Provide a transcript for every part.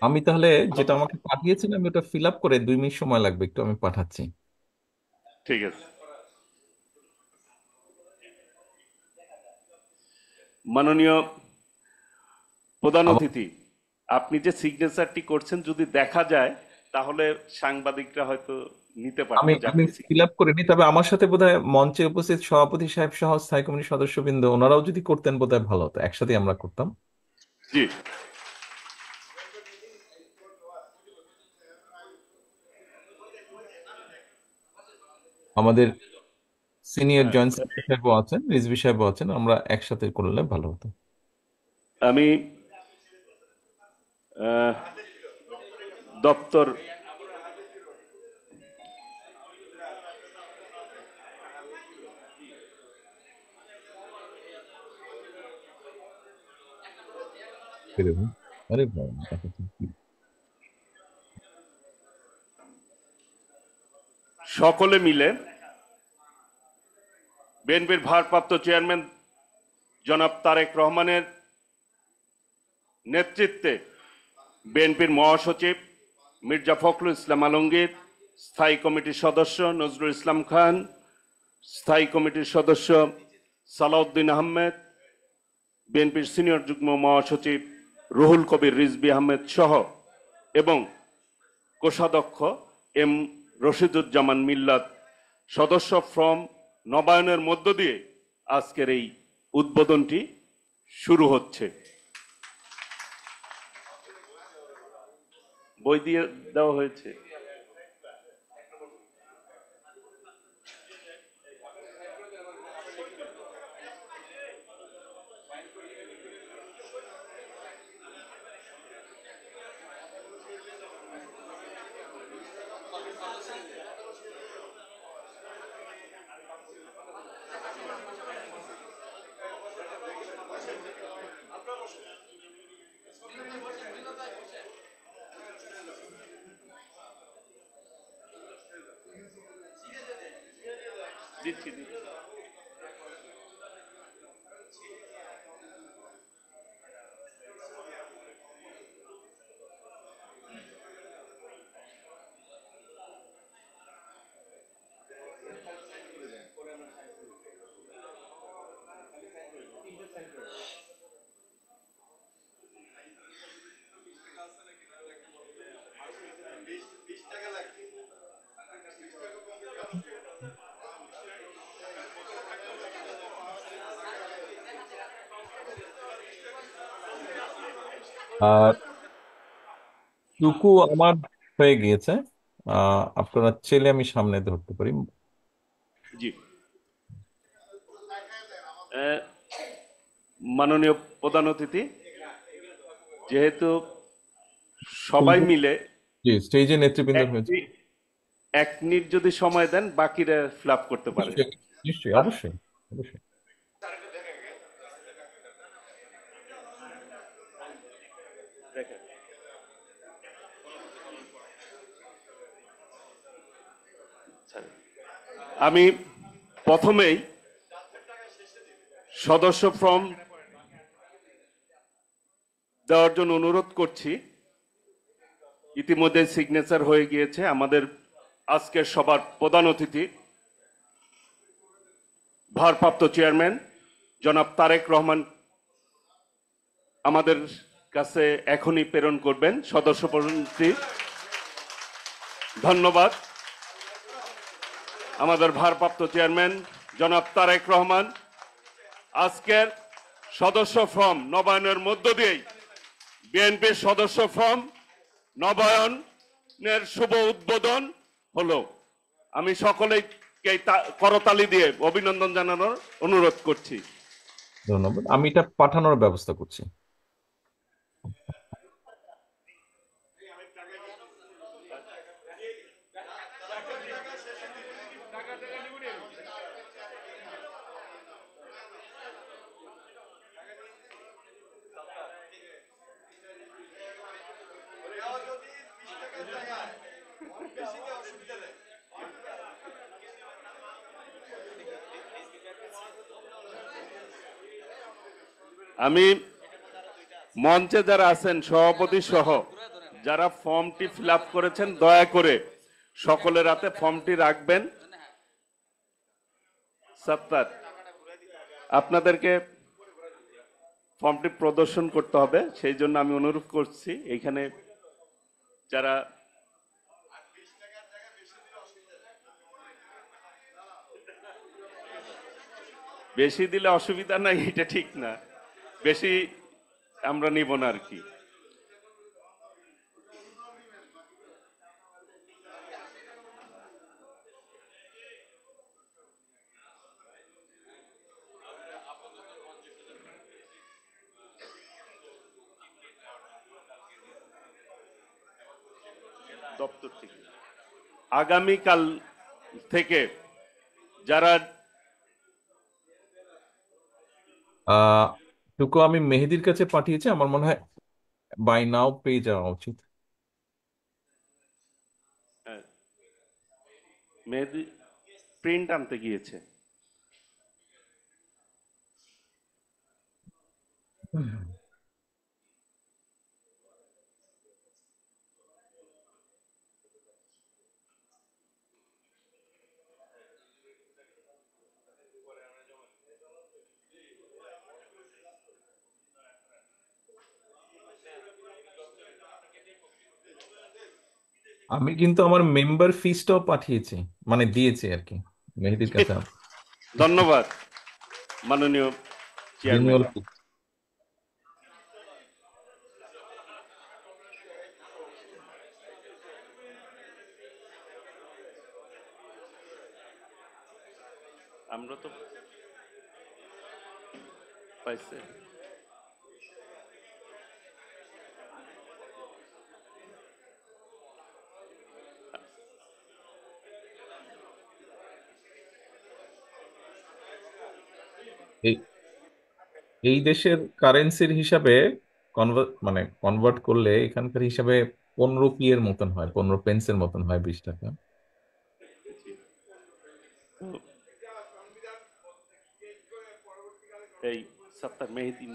আমি তাহলে যেটা আমাকে পাঠিয়েছেন আমি ওটা ফিল আপ করে 2 মিনিট সময় লাগবে, একটু আমি পাঠাচ্ছি। ঠিক আছে। মাননীয় প্রধান আমার অতিথি, আপনি যে সিগনেচারটি করছেন যদি দেখা যায় তাহলে সাংবাদিকরা হয়তো নিতে আমি পারতো যে আমি আপনি ফিল আপ করিনি, তবে আমার সাথে বোধহয় মঞ্চে উপস্থিত সভাপতি সাহেব সহ স্থায়ী কমিটির সদস্যবৃন্দ ওনারাও যদি করতেন বোধহয় ভালো হতো, একসাথে আমরা করতাম। জি। আমাদের সিনিয়র হ্যাঁ, জয়েন্ট সেক্রেটারি সাহেবও আছেন, রিজভী সাহেবও আছেন, আমরা একসাথে করলে ভালো হতো। আমি আহ, দপ্তর এরকম। আরে বাবা, দেখা যাচ্ছে কি। সকলে মিলে বিএনপির ভারপ্রাপ্ত চেয়ারম্যান জনাব তারেক রহমানের নেতৃত্বে বিএনপির মহাসচিব মির্জা ফখরুল ইসলাম আলমগীর, স্থায়ী কমিটির সদস্য নজরুল ইসলাম খান, স্থায়ী কমিটির সদস্য সালাউদ্দিন আহমেদ, বিএনপির সিনিয়র যুগ্ম মহাসচিব রুহুল কবির রিজভী আহমেদ সহ এবং কোষাধ্যক্ষ এম রশিদুজ্জামান মিল্লাত সদস্য ফ্রম নবায়নের মধ্য দিয়ে আজকের এই উদ্বোধনটি শুরু হচ্ছে। বই দিয়ে দেওয়া হয়েছে। দিচ্ছি দিচ্ছি। আর টুকু আমার হয়ে গিয়েছে। আপনারা চাইলে আমি সামনে ধরতে পারি। জি। মাননীয় প্রধান অতিথি, যেহেতু সবাই টুকু, মিলে জি, স্টেজে নেতৃবৃন্দ এক হয়েছে। মিনিট এক মিনিট যদি সময় দেন বাকিরা ফিল করতে পারে। নিশ্চয়ই, নিশ্চয়ই, অবশ্যই, অবশ্যই। দেখেন, আমি প্রথমেই সদস্য ফর্ম দেওয়ার জন্য অনুরোধ করছি। ইতিমধ্যে সিগনেচার হয়ে গিয়েছে। আমাদের আজকের সবার প্রধান অতিথি ভারপ্রাপ্ত চেয়ারম্যান জনাব তারেক রহমান আমাদের কাছে এখনই প্রেরণ করবেন সদস্য পদটি। ধন্যবাদ। আমাদের ভারপ্রাপ্ত চেয়ারম্যান জনাব তারেক রহমান আজকের সদস্য ফর্ম নবায়নের মধ্য দিয়েই বিএনপির সদস্য ফর্ম নবায়নের শুভ উদ্বোধন হলো। আমি সকলেইকে করতালি দিয়ে অভিনন্দন জানানোর অনুরোধ করছি। ধন্যবাদ, আমি এটা পাঠানোর ব্যবস্থা করছি। আমি মঞ্চে যারা আছেন সভাপতি সহ যারা ফর্মটি ফিল আপ করেছেন দয়া করে সকলের হাতে ফর্মটি রাখবেন। সত্তার, আপনাদেরকে ফর্মটি প্রদর্শন করতে হবে, সেই জন্য আমি অনুরোধ করছি এইখানে যারা বেশি দিলে অসুবিধা নাই, এটা ঠিক না, বেশি আমরা নিব না আর কি। দপ্তর থেকে আগামীকাল থেকে যারা টুকু আমি মেহেদির কাছে পাঠিয়েছি, আমার মনে হয় বাই নাও পেয়ে যাওয়া উচিত। মেহেদি প্রিন্ট আনতে গিয়েছে। আমি কিন্তু আমার মেম্বার ফিসটাও পাঠিয়েছি, মানে দিয়েছি আর কি মেহেদির কাছে। ধন্যবাদ মাননীয় চেয়ারম্যান। রিনিউয়াল। আমরা তো পাইছে এই এই দেশের কারেন্সির হিসাবে মানে কনভার্ট করলে এখানকার হিসাবে 15 এর মতন হয়, 15 পেন্সের মতন হয়, 20 টাকা। এই সত্তার মেহেদি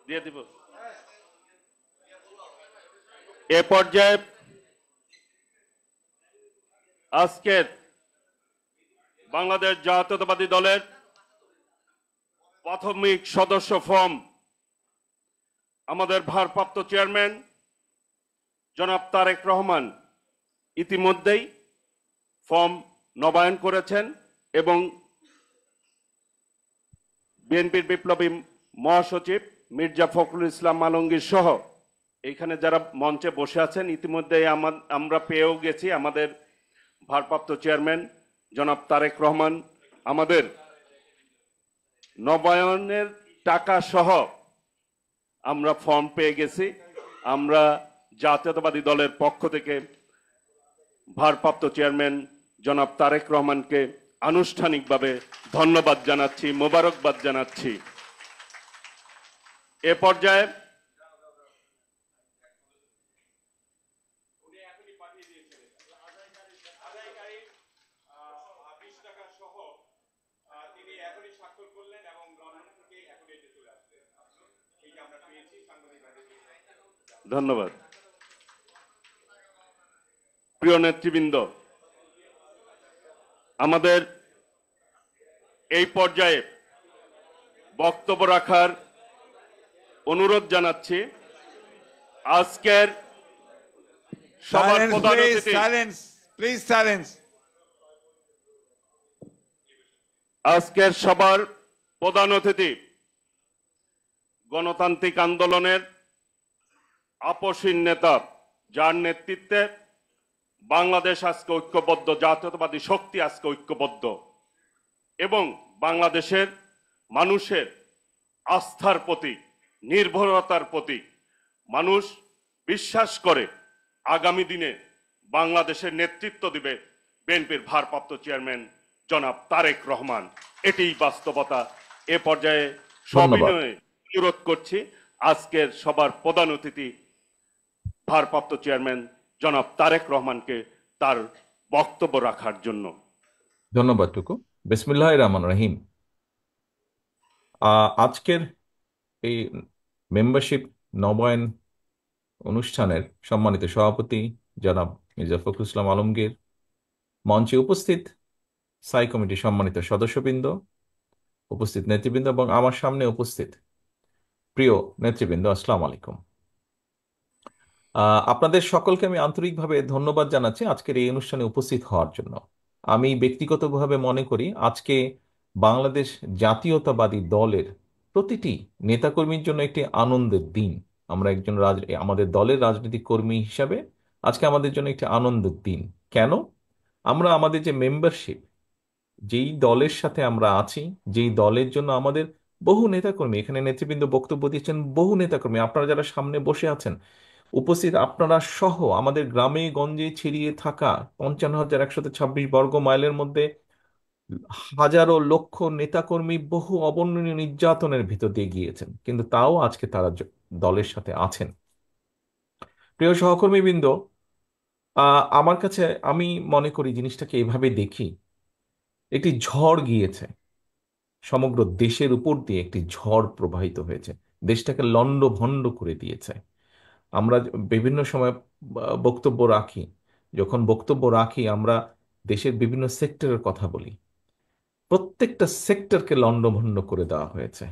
দিয়ে দিব। এ পর্যায়ে আজকের বাংলাদেশ জাতীয়তাবাদী দলের প্রাথমিক সদস্য ফর্ম আমাদের ভারপ্রাপ্ত চেয়ারম্যান জনাব তারেক রহমান ইতিমধ্যেই ফর্ম নবায়ন করেছেন এবং বিএনপির বিপ্লবী মহাসচিব মির্জা ফখরুল ইসলাম আলমগীর সহ এখানে যারা মঞ্চে বসে আছেন ইতিমধ্যে আমরা পেয়েও গেছি। আমাদের ভারপ্রাপ্ত চেয়ারম্যান জনাব তারেক রহমান আমাদের নবায়নের টাকা সহ আমরা ফর্ম পেয়ে গেছি। আমরা জাতীয়তাবাদী দলের পক্ষ থেকে ভারপ্রাপ্ত চেয়ারম্যান জনাব তারেক রহমানকে আনুষ্ঠানিকভাবে ধন্যবাদ জানাচ্ছি, মোবারকবাদ জানাচ্ছি। এ পর্যায়ে ধন্যবাদ। প্রিয় নেতৃবৃন্দ, আমাদের এই পর্যায়ে বক্তব্য রাখার অনুরোধ জানাচ্ছি আজকের সভার প্রধান অতিথি আজকের সভার প্রধান অতিথি গণতান্ত্রিক আন্দোলনের আপসীন নেতা, যার নেতৃত্বে বাংলাদেশ আজকে ঐক্যবদ্ধ, জাতীয়তাবাদী শক্তি আজকে ঐক্যবদ্ধ এবং বাংলাদেশের মানুষের আস্থার প্রতীক, নির্ভরতার প্রতীক। মানুষ বিশ্বাস করে আগামী দিনে বাংলাদেশের নেতৃত্ব দিবে বিএনপির ভারপ্রাপ্ত চেয়ারম্যান জনাব তারেক রহমান। এটিই বাস্তবতা। এ পর্যায়ে সবিনয়ে অনুরোধ করছি আজকের সবার প্রধান অতিথি ভারপ্রাপ্ত চেয়ারম্যান জনাব তারেক রহমানকে তার বক্তব্য রাখার জন্য। ধন্যবাদ টুকু। বিসমিল্লাহির রহমানির রহিম। আজকের এই মেম্বারশিপ নবায়ন অনুষ্ঠানের সম্মানিত সভাপতি জনাব মির্জা ফখরুল ইসলাম আলমগীর, মঞ্চে উপস্থিত স্থায়ী কমিটির সম্মানিত সদস্যবৃন্দ, উপস্থিত নেতৃবৃন্দ এবং আমার সামনে উপস্থিত প্রিয় নেতৃবৃন্দ, আসসালামু আলাইকুম। আপনাদের সকলকে আমি আন্তরিকভাবে ধন্যবাদ জানাচ্ছি আজকের এই অনুষ্ঠানে উপস্থিত হওয়ার জন্য। আমি ব্যক্তিগতভাবে মনে করি আজকে বাংলাদেশ জাতীয়তাবাদী দলের প্রতিটি নেতাকর্মীর জন্য একটি আনন্দের দিন। আমরা আমাদের দলের রাজনৈতিক কর্মী হিসাবে আজকে আমাদের জন্য একটি আনন্দের দিন। কেন? আমরা আমাদের যে মেম্বারশিপ, যেই দলের সাথে আমরা আছি, যেই দলের জন্য আমাদের বহু নেতাকর্মী, এখানে নেতৃবৃন্দ বক্তব্য দিয়েছেন, বহু নেতাকর্মী আপনারা যারা সামনে বসে আছেন উপস্থিত, আপনারা সহ আমাদের গ্রামে গঞ্জে ছড়িয়ে থাকা 55,126 বর্গ মাইলের মধ্যে হাজারো লক্ষ নেতাকর্মী বহু অবর্ণনীয় নির্যাতনের ভিতর দিয়ে গিয়েছেন, কিন্তু তাও আজকে তারা দলের সাথে আছেন। প্রিয় সহকর্মীবৃন্দ, আমার কাছে, আমি মনে করি জিনিসটাকে এভাবে দেখি, একটি ঝড় গিয়েছে, সমগ্র দেশের উপর দিয়ে একটি ঝড় প্রবাহিত হয়েছে, দেশটাকে লন্ডভন্ড করে দিয়েছে। আমরা বিভিন্ন সময় বক্তব্য রাখি, যখন বক্তব্য রাখি আমরা দেশের বিভিন্ন সেক্টরের কথা বলি, প্রত্যেকটা সেক্টরকে লন্ডভন্ড করে দেওয়া হয়েছে।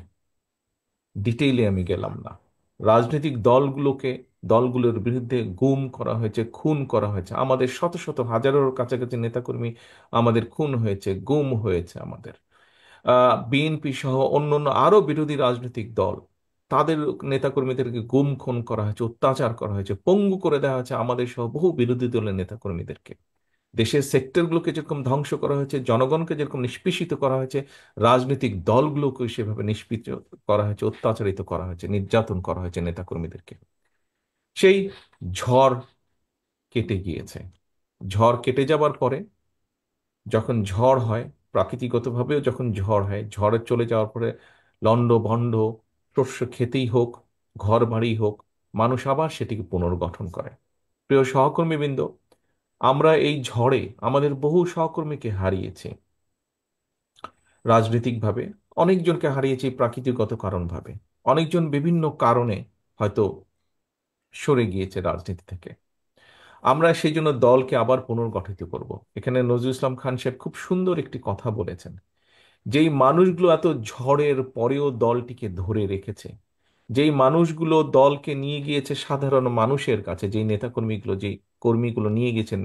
ডিটেইলে আমি গেলাম না। রাজনৈতিক দলগুলোর বিরুদ্ধে গুম করা হয়েছে, খুন করা হয়েছে, আমাদের শত শত হাজারের কাছাকাছি নেতাকর্মী আমাদের খুন হয়েছে, গুম হয়েছে আমাদের। বিএনপি সহ অন্যান্য আরো বিরোধী রাজনৈতিক দল, তাদের নেতাকর্মীদেরকে গুম খুন করা হয়েছে, অত্যাচার করা হয়েছে, পঙ্গু করে দেওয়া হয়েছে আমাদের সহ বহু বিরোধী দলের নেতাকর্মীদেরকে। দেশের সেক্টরগুলোকে যেরকম ধ্বংস করা হয়েছে, জনগণকে যেরকম নিষ্পেষিত করা হয়েছে, রাজনৈতিক দলগুলোকে সেভাবে নিষ্পিত করা হয়েছে, অত্যাচারিত করা হয়েছে, নির্যাতন করা হয়েছে নেতাকর্মীদেরকে। সেই ঝড় কেটে গিয়েছে। ঝড় কেটে যাবার পরে যখন ঝড় হয়, প্রাকৃতিকগতভাবেও যখন ঝড় হয়, ঝড়ে চলে যাওয়ার পরে লন্ড ভন্ড শস্য খেতেই হোক, ঘর বাড়ি হোক, মানুষ আবার সেটিকে পুনর্গঠন করে। প্রিয় সহকর্মীবৃন্দ, আমরা এই ঝড়ে আমাদের বহু সহকর্মীকে হারিয়েছি রাজনৈতিকভাবে, অনেকজনকে হারিয়েছি প্রাকৃতিকগত কারণভাবে, অনেকজন বিভিন্ন কারণে হয়তো সরে গিয়েছে রাজনীতি থেকে। আমরা সেই জন্য দলকে আবার পুনর্গঠিত করব। এখানে নজরুল ইসলাম খান সাহেব খুব সুন্দর একটি কথা বলেছেন, যেই মানুষগুলো এত ঝড়ের পরেও দলটিকে ধরে রেখেছে, যেই মানুষগুলো দলকে নিয়ে গিয়েছে সাধারণ মানুষের কাছে, যেই নেতাকর্মীগুলো, যেই কর্মীগুলো নিয়ে গেছেন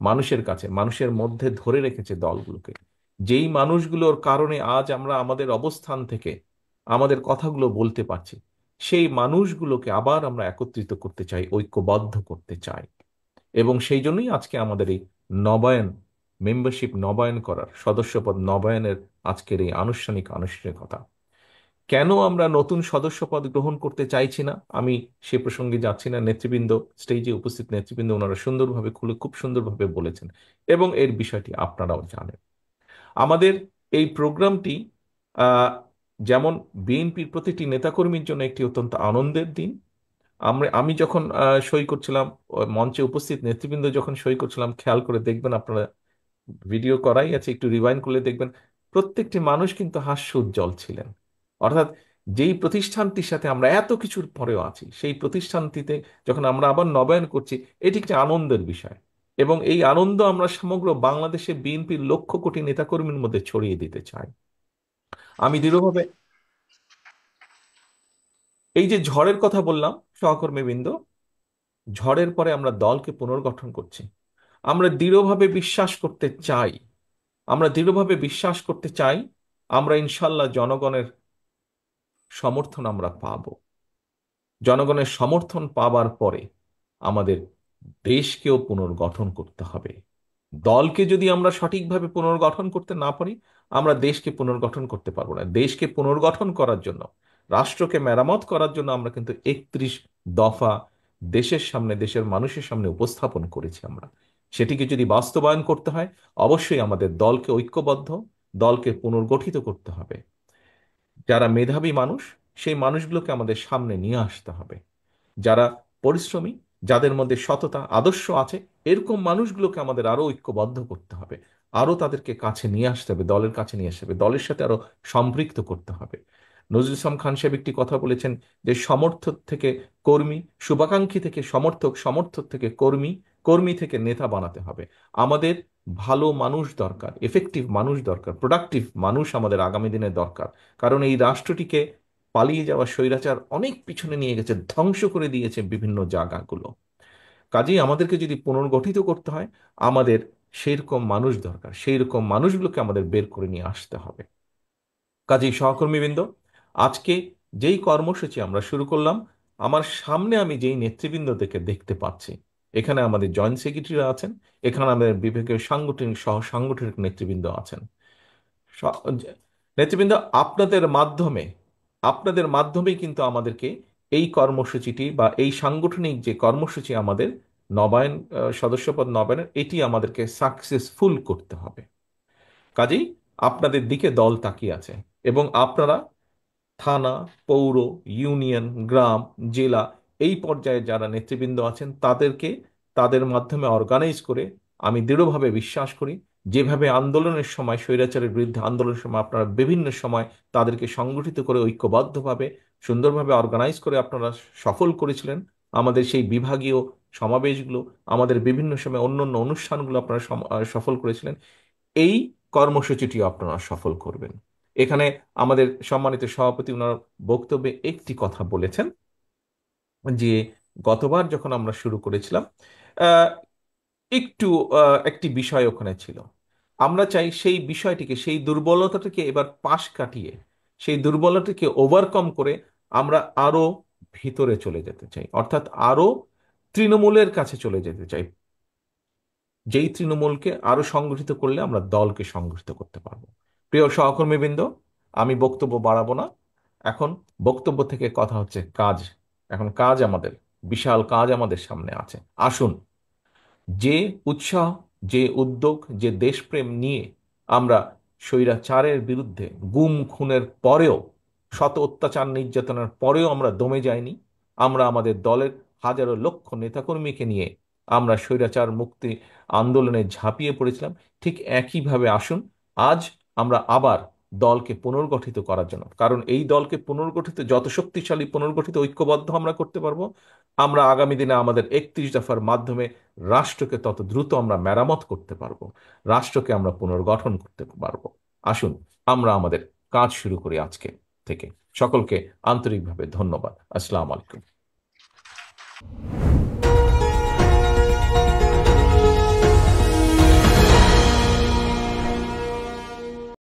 মানুষের কাছে, মানুষের মধ্যে ধরে রেখেছে দলগুলোকে, যেই মানুষগুলোর কারণে আজ আমরা আমাদের অবস্থান থেকে আমাদের কথাগুলো বলতে পারছি, সেই মানুষগুলোকে আবার আমরা একত্রিত করতে চাই, ঐক্যবদ্ধ করতে চাই। এবং সেই জন্যই আজকে আমাদের এই নবায়ন, মেম্বারশিপ নবায়ন করার, সদস্যপদ নবায়নের আজকের এই আনুষ্ঠানিকতা। কেন আমরা নতুন সদস্যপদ গ্রহণ করতে চাইছি না, আমি সে প্রসঙ্গে যাচ্ছি না। নেতৃবৃন্দ, স্টেজে উপস্থিত নেতৃবৃন্দ, ওনারা সুন্দরভাবে খুব সুন্দরভাবে বলেছেন এবং এর বিষয়টি আপনারাও জানেন। আমাদের এই প্রোগ্রামটি আহ, যেমন বিএনপির প্রতিটি নেতাকর্মীর জন্য একটি অত্যন্ত আনন্দের দিন। আমি যখন সই করছিলাম, মঞ্চে উপস্থিত নেতৃবৃন্দ যখন সই করছিলাম, খেয়াল করে দেখবেন আপনারা, ভিডিও করাই আছে, একটু রিওয়াইন্ড করলে দেখবেন প্রত্যেকটি মানুষ কিন্তু হাস্য উজ্জ্বল ছিলেন। অর্থাৎ যেই প্রতিষ্ঠানটির সাথে আমরা এত কিছুর পরেও আছি, সেই প্রতিষ্ঠানটিতে যখন আমরা আবার নবায়ন করছি, এটি একটি আনন্দের বিষয়। এবং এই আনন্দ আমরা সমগ্র বাংলাদেশে বিএনপির লক্ষ কোটি নেতাকর্মীর মধ্যে ছড়িয়ে দিতে চাই। আমি দৃঢ়ভাবে, এই যে ঝড়ের কথা বললাম সহকর্মীবৃন্দ, ঝড়ের পরে আমরা দলকে পুনর্গঠন করছি। আমরা দৃঢ়ভাবে বিশ্বাস করতে চাই, আমরা দৃঢ়ভাবে বিশ্বাস করতে চাই আমরা ইনশাল্লাহ জনগণের সমর্থন আমরা পাব। জনগণের সমর্থন পাবার পরে আমাদের দেশকেও পুনর্গঠন করতে হবে। দলকে যদি আমরা সঠিকভাবে পুনর্গঠন করতে না পারি, আমরা দেশকে পুনর্গঠন করতে পারবো না। দেশকে পুনর্গঠন করার জন্য, রাষ্ট্রকে মেরামত করার জন্য আমরা কিন্তু 31 দফা দেশের সামনে, দেশের মানুষের সামনে উপস্থাপন করেছি আমরা। সেটিকে যদি বাস্তবায়ন করতে হয়, অবশ্যই আমাদের দলকে ঐক্যবদ্ধ, দলকে পুনর্গঠিত করতে হবে। যারা মেধাবী মানুষ, সেই মানুষগুলোকে আমাদের সামনে নিয়ে আসতে হবে, যারা পরিশ্রমী, যাদের মধ্যে সততা আদর্শ আছে, এরকম মানুষগুলোকে আমাদের আরো ঐক্যবদ্ধ করতে হবে, আরো তাদেরকে কাছে নিয়ে আসতে হবে, দলের কাছে নিয়ে আসতে হবে, দলের সাথে আরো সম্পৃক্ত করতে হবে। নজরুল ইসলাম খান সাহেব একটি কথা বলেছেন যে সমর্থক থেকে কর্মী, শুভাকাঙ্ক্ষী থেকে সমর্থক, সমর্থক থেকে কর্মী, কর্মী থেকে নেতা বানাতে হবে। আমাদের ভালো মানুষ দরকার, এফেক্টিভ মানুষ দরকার, প্রোডাক্টিভ মানুষ আমাদের আগামী দিনে দরকার। কারণ এই রাষ্ট্রটিকে পালিয়ে যাওয়া স্বৈরাচার অনেক পিছনে নিয়ে গেছে, ধ্বংস করে দিয়েছে বিভিন্ন জায়গাগুলো। কাজেই আমাদেরকে যদি পুনর্গঠিত করতে হয়, আমাদের সেই রকম মানুষ দরকার, সেই রকম মানুষগুলোকে আমাদের বের করে নিয়ে আসতে হবে। কাজেই সহকর্মীবৃন্দ, আজকে যেই কর্মসূচি আমরা শুরু করলাম, আমার সামনে আমি যেই নেতৃবৃন্দদেরকে দেখতে পাচ্ছি, এখানে আমাদের জয়েন্ট সেক্রেটারিরা আছেন, এখানে আমাদের বিভাগীয় সাংগঠনিক সহ সাংগঠনিক নেতৃবৃন্দ আছেন। স- নেতৃবৃন্দ, আপনাদের মাধ্যমে, আপনাদের মাধ্যমেই কিন্তু আমাদেরকে এই কর্মসূচিটি বা এই সাংগঠনিক যে কর্মসূচি আমাদের নবায়ন, সদস্যপদ নবায়নের, এটি আমাদেরকে সাকসেসফুল করতে হবে। কাজেই আপনাদের দিকে দল তাকিয়ে আছে, এবং আপনারা থানা, পৌর, ইউনিয়ন, গ্রাম, জেলা, এই পর্যায়ে যারা নেতৃবৃন্দ আছেন তাদেরকে তাদের মাধ্যমে অর্গানাইজ করে, আমি দৃঢ়ভাবে বিশ্বাস করি, যেভাবে আন্দোলনের সময়, স্বৈরাচারের বিরুদ্ধে আন্দোলনের সময় আপনারা বিভিন্ন সময় তাদেরকে সংগঠিত করে ঐক্যবদ্ধভাবে সুন্দরভাবে অর্গানাইজ করে আপনারা সফল করেছিলেন, আমাদের সেই বিভাগীয় সমাবেশগুলো, আমাদের বিভিন্ন সময় অন্য অন্য অনুষ্ঠানগুলো আপনারা সফল করেছিলেন, এই কর্মসূচিটিও আপনারা সফল করবেন। এখানে আমাদের সম্মানিত সভাপতি ওনার বক্তব্যে একটি কথা বলেছেন যে গতবার যখন আমরা শুরু করেছিলাম, আহ, একটু একটি বিষয় ওখানে ছিল। আমরা চাই সেই বিষয়টিকে, সেই দুর্বলতাটিকে এবার পাশ কাটিয়ে, সেই দুর্বলতাকে ওভারকাম করে আমরা আরো ভিতরে চলে যেতে চাই, অর্থাৎ আরো তৃণমূলের কাছে চলে যেতে চাই। যেই তৃণমূলকে আরো সংগঠিত করলে আমরা দলকে সংগঠিত করতে পারবো। প্রিয় সহকর্মীবৃন্দ, আমি বক্তব্য বাড়াবো না। এখন বক্তব্য থেকে কথা হচ্ছে কাজ। এখন কাজ আমাদের, বিশাল কাজ আমাদের সামনে আছে। আসুন, যে উৎসাহ, যে উদ্যোগ, যে দেশপ্রেম নিয়ে আমরা স্বৈরাচারের বিরুদ্ধে গুম খুনের পরেও, শত অত্যাচার নির্যাতনের পরেও আমরা দমে যাইনি, আমরা আমাদের দলের হাজারো লক্ষ নেতাকর্মীকে নিয়ে আমরা স্বৈরাচার মুক্তি আন্দোলনে ঝাঁপিয়ে পড়েছিলাম, ঠিক একইভাবে আসুন আজ আমরা আবার দলকে পুনর্গঠিত করার জন্য, কারণ এই দলকে পুনর্গঠিত, যত শক্তিশালী পুনর্গঠিত ঐক্যবদ্ধ আমরা করতে পারবো, আমরা আগামী দিনে আমাদের 31 দফার মাধ্যমে রাষ্ট্রকে তত দ্রুত আমরা মেরামত করতে পারবো, রাষ্ট্রকে আমরা পুনর্গঠন করতে পারবো। আসুন আমরা আমাদের কাজ শুরু করি আজকে থেকে। সকলকে আন্তরিকভাবে ধন্যবাদ। আসসালামু আলাইকুম।